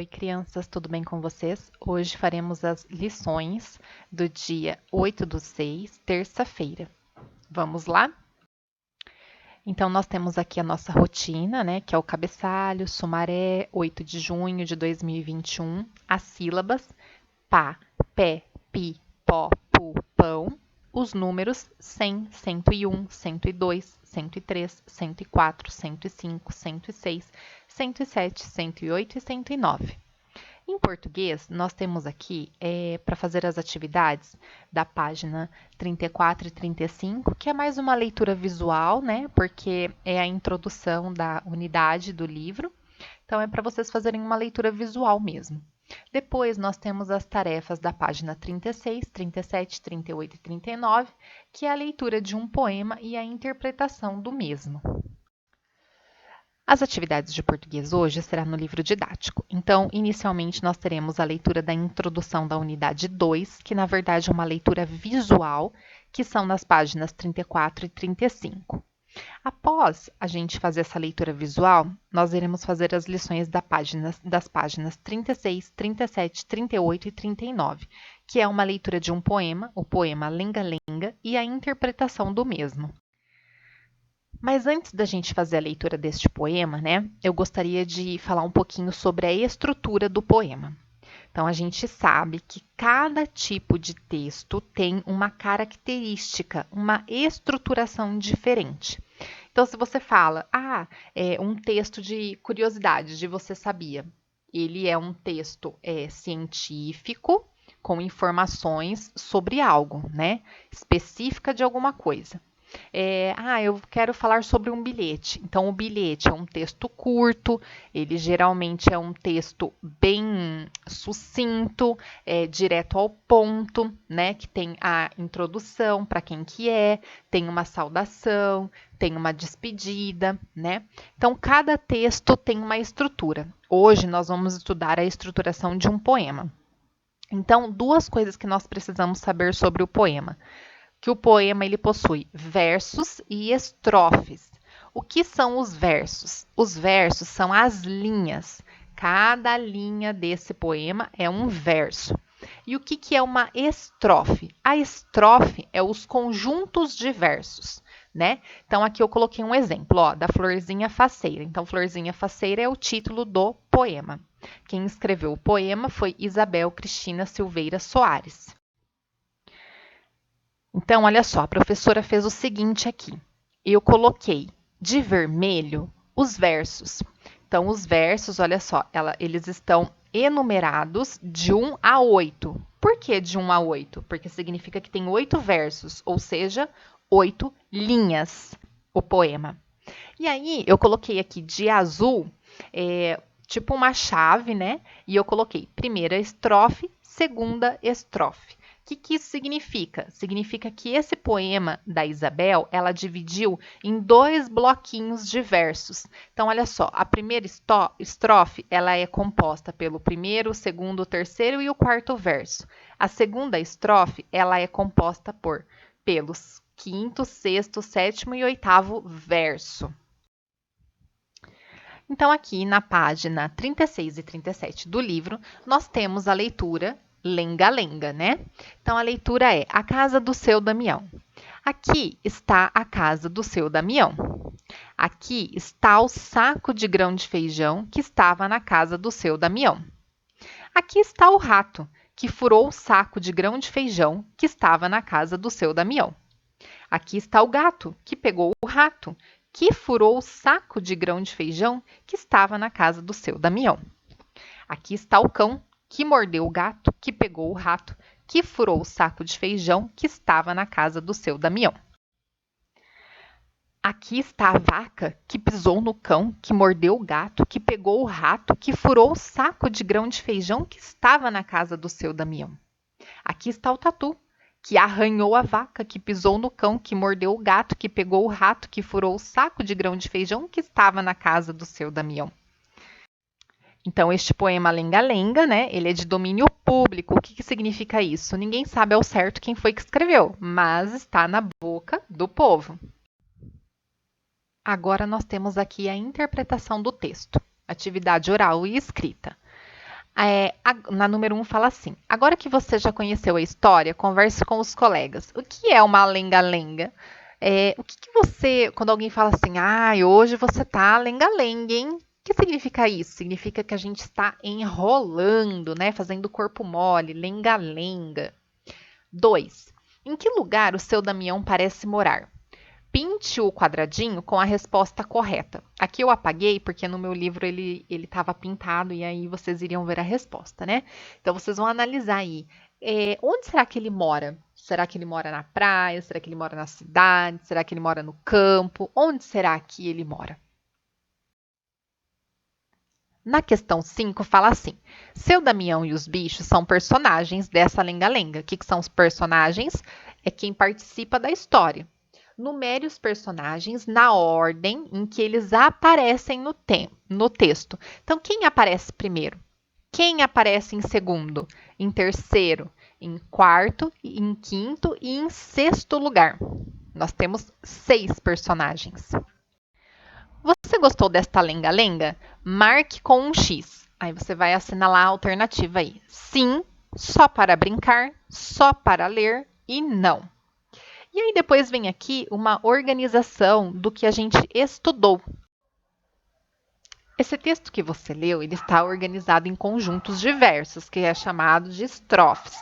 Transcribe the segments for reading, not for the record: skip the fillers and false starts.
Oi, crianças, tudo bem com vocês? Hoje faremos as lições do dia 8/6, terça-feira. Vamos lá? Então, nós temos aqui a nossa rotina, né? Que é o cabeçalho, sumaré, 8 de junho de 2021, as sílabas, pá, pé, pi, pó, pu, pão, os números 100, 101, 102, 103, 104, 105, 106, 107, 108 e 109. Em português, nós temos aqui para fazer as atividades da página 34 e 35, que é mais uma leitura visual, né? Porque é a introdução da unidade do livro. Então, é para vocês fazerem uma leitura visual mesmo. Depois, nós temos as tarefas da página 36, 37, 38 e 39, que é a leitura de um poema e a interpretação do mesmo. As atividades de português hoje será no livro didático. Então, inicialmente, nós teremos a leitura da introdução da unidade 2, que na verdade é uma leitura visual, que são nas páginas 34 e 35. Após a gente fazer essa leitura visual, nós iremos fazer as lições das páginas 36, 37, 38 e 39, que é uma leitura de um poema, o poema Lenga-Lenga, e a interpretação do mesmo. Mas antes da gente fazer a leitura deste poema, né, eu gostaria de falar um pouquinho sobre a estrutura do poema. Então, a gente sabe que cada tipo de texto tem uma característica, uma estruturação diferente. Então, se você fala, é um texto de curiosidades, de você sabia, ele é um texto científico, com informações sobre algo, né, específica de alguma coisa. Eu quero falar sobre um bilhete. Então, o bilhete é um texto curto, ele geralmente é um texto bem sucinto, direto ao ponto, né? Que tem a introdução para quem que é, tem uma saudação, tem uma despedida, né? Então, cada texto tem uma estrutura. Hoje, nós vamos estudar a estruturação de um poema. Então, duas coisas que nós precisamos saber sobre o poema. Que o poema ele possui versos e estrofes. O que são os versos? Os versos são as linhas. Cada linha desse poema é um verso. E o que é uma estrofe? A estrofe é os conjuntos de versos, né? Então, aqui eu coloquei um exemplo, ó, da Florzinha Faceira. Então, Florzinha Faceira é o título do poema. Quem escreveu o poema foi Isabel Cristina Silveira Soares. Então, olha só, a professora fez o seguinte aqui. Eu coloquei de vermelho os versos. Então, os versos, olha só, eles estão enumerados de 1 a 8. Por que de 1 a 8? Porque significa que tem 8 versos, ou seja, 8 linhas o poema. E aí, eu coloquei aqui de azul, tipo uma chave, né? E eu coloquei primeira estrofe, segunda estrofe. O que isso significa? Significa que esse poema da Isabel, ela dividiu em 2 bloquinhos de versos. Então, olha só, a primeira estrofe, ela é composta pelo primeiro, segundo, terceiro e o quarto verso. A segunda estrofe, ela é composta pelos quinto, sexto, sétimo e oitavo verso. Então, aqui na página 36 e 37 do livro, nós temos a leitura Lenga-Lenga, né? Então, a leitura é A Casa do Seu Damião. Aqui está a casa do seu Damião. Aqui está o saco de grão de feijão que estava na casa do seu Damião. Aqui está o rato que furou o saco de grão de feijão que estava na casa do seu Damião. Aqui está o gato que pegou o rato que furou o saco de grão de feijão que estava na casa do seu Damião. Aqui está o cão que mordeu o gato, que pegou o rato, que furou o saco de feijão que estava na casa do seu Damião. Aqui está a vaca que pisou no cão, que mordeu o gato, que pegou o rato, que furou o saco de grão de feijão que estava na casa do seu Damião. Aqui está o tatu, que arranhou a vaca, que pisou no cão, que mordeu o gato, que pegou o rato, que furou o saco de grão de feijão que estava na casa do seu Damião. Então, este poema Lenga-Lenga, né, ele é de domínio público. O que significa isso? Ninguém sabe ao certo quem foi que escreveu, mas está na boca do povo. Agora nós temos aqui a interpretação do texto, atividade oral e escrita. Na número 1 fala assim: agora que você já conheceu a história, converse com os colegas. O que é uma lenga-lenga? O que você, quando alguém fala assim, hoje você tá lenga-lenga, hein? O que significa isso? Significa que a gente está enrolando, né? Fazendo corpo mole, lenga-lenga. 2. Em que lugar o seu Damião parece morar? Pinte o quadradinho com a resposta correta. Aqui eu apaguei porque no meu livro ele estava pintado e aí vocês iriam ver a resposta, né? Então vocês vão analisar aí. Onde será que ele mora? Será que ele mora na praia? Será que ele mora na cidade? Será que ele mora no campo? Onde será que ele mora? Na questão 5 fala assim: seu Damião e os bichos são personagens dessa lenga-lenga. O que são os personagens? É quem participa da história. Numere os personagens na ordem em que eles aparecem no texto. Então, quem aparece primeiro? Quem aparece em segundo? Em terceiro? Em quarto? Em quinto? E em sexto lugar? Nós temos 6 personagens. Você gostou desta lenga-lenga? Marque com um X. Aí você vai assinalar a alternativa aí. Sim, só para brincar, só para ler e não. E aí depois vem aqui uma organização do que a gente estudou. Esse texto que você leu, ele está organizado em conjuntos diversos, que é chamado de estrofes.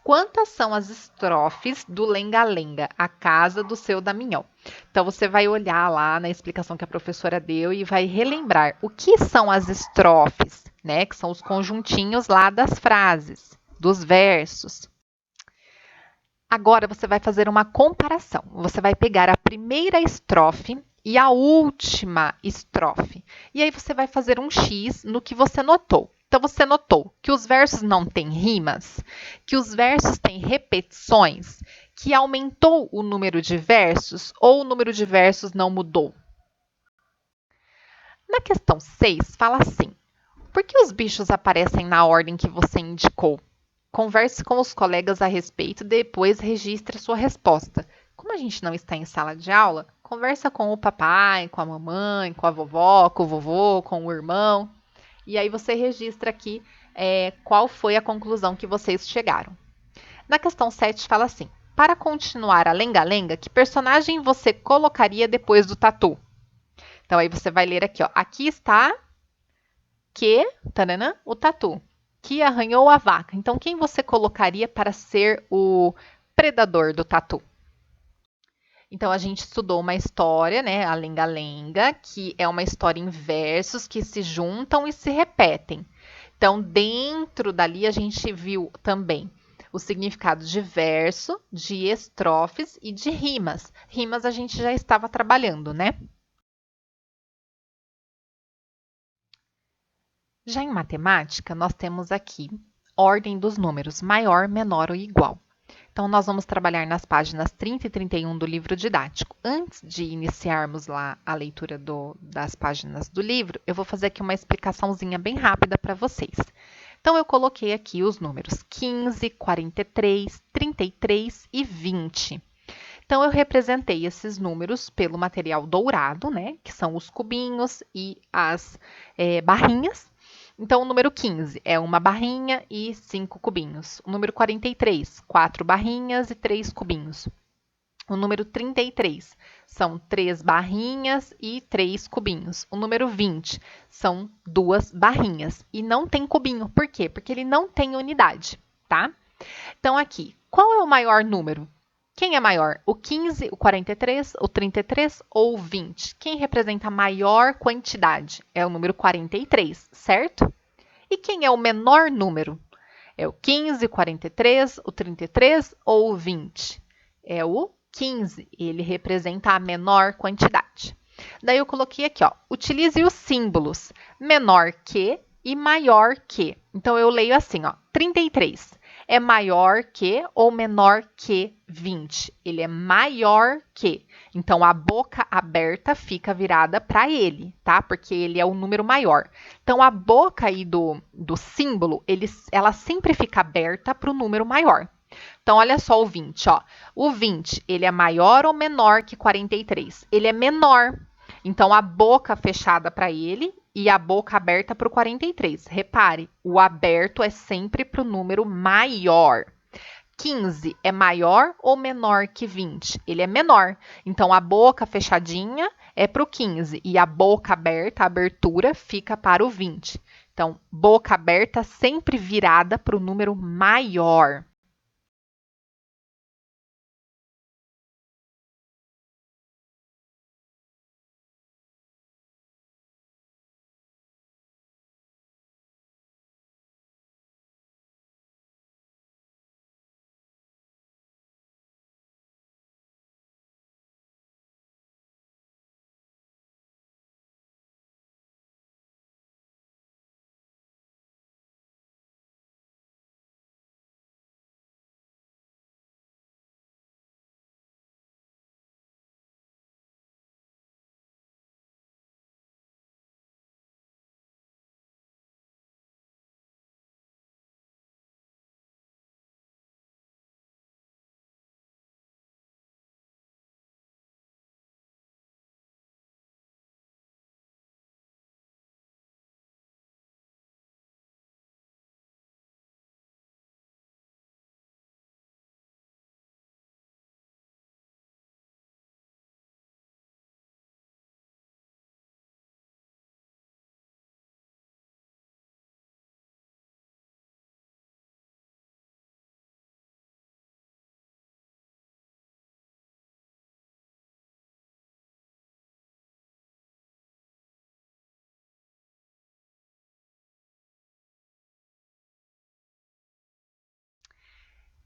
Quantas são as estrofes do Lenga-Lenga, a casa do seu Damião? Então você vai olhar lá na explicação que a professora deu e vai relembrar o que são as estrofes, né? Que são os conjuntinhos lá das frases, dos versos. Agora você vai fazer uma comparação. Você vai pegar a primeira estrofe e a última estrofe. E aí você vai fazer um X no que você notou. Então você notou que os versos não têm rimas, que os versos têm repetições, que aumentou o número de versos ou o número de versos não mudou. Na questão 6, fala assim: por que os bichos aparecem na ordem que você indicou? Converse com os colegas a respeito, depois registre a sua resposta. Como a gente não está em sala de aula, conversa com o papai, com a mamãe, com a vovó, com o vovô, com o irmão. E aí você registra aqui qual foi a conclusão que vocês chegaram. Na questão 7 fala assim: para continuar a lenga-lenga, que personagem você colocaria depois do tatu? Então aí você vai ler aqui, ó. Aqui está o tatu, que arranhou a vaca. Então, quem você colocaria para ser o predador do tatu? Então, a gente estudou uma história, né, a lenga-lenga, que é uma história em versos que se juntam e se repetem. Então, dentro dali, a gente viu também o significado de verso, de estrofes e de rimas. Rimas a gente já estava trabalhando, né? Já em matemática, nós temos aqui ordem dos números, maior, menor ou igual. Então, nós vamos trabalhar nas páginas 30 e 31 do livro didático. Antes de iniciarmos lá a leitura das páginas do livro, eu vou fazer aqui uma explicaçãozinha bem rápida para vocês. Então, eu coloquei aqui os números 15, 43, 33 e 20. Então, eu representei esses números pelo material dourado, né? Que são os cubinhos e as barrinhas. Então, o número 15 é uma barrinha e 5 cubinhos. O número 43, 4 barrinhas e 3 cubinhos. O número 33 são 3 barrinhas e 3 cubinhos. O número 20 são 2 barrinhas e não tem cubinho. Por quê? Porque ele não tem unidade, tá? Então, aqui, qual é o maior número? Quem é maior? O 15, o 43, o 33 ou o 20? Quem representa a maior quantidade? É o número 43, certo? E quem é o menor número? É o 15, o 43, o 33 ou o 20? É o 15, ele representa a menor quantidade. Daí eu coloquei aqui, ó, utilize os símbolos menor que e maior que. Então eu leio assim, ó, 33 é maior que ou menor que 20? Ele é maior que. Então, a boca aberta fica virada para ele, tá? Porque ele é o número maior. Então, a boca aí do símbolo, ela sempre fica aberta para o número maior. Então, olha só o 20, ó. O 20, ele é maior ou menor que 43? Ele é menor. Então, a boca fechada para ele e a boca aberta para o 43. Repare, o aberto é sempre para o número maior. 15 é maior ou menor que 20? Ele é menor. Então, a boca fechadinha é para o 15 e a boca aberta, a abertura, fica para o 20. Então, boca aberta sempre virada para o número maior.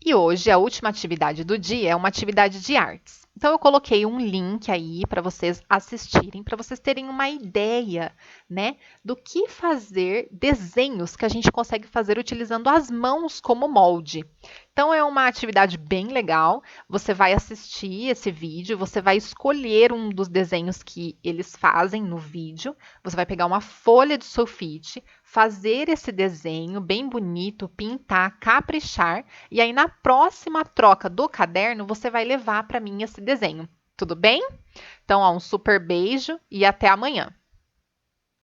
E hoje, a última atividade do dia é uma atividade de artes. Então, eu coloquei um link aí para vocês assistirem, para vocês terem uma ideia, né, do que fazer, desenhos que a gente consegue fazer utilizando as mãos como molde. Então, é uma atividade bem legal. Você vai assistir esse vídeo, você vai escolher um dos desenhos que eles fazem no vídeo, você vai pegar uma folha de sulfite, fazer esse desenho bem bonito, pintar, caprichar, e aí na próxima troca do caderno você vai levar para mim esse desenho. Tudo bem? Então, ó, um super beijo e até amanhã.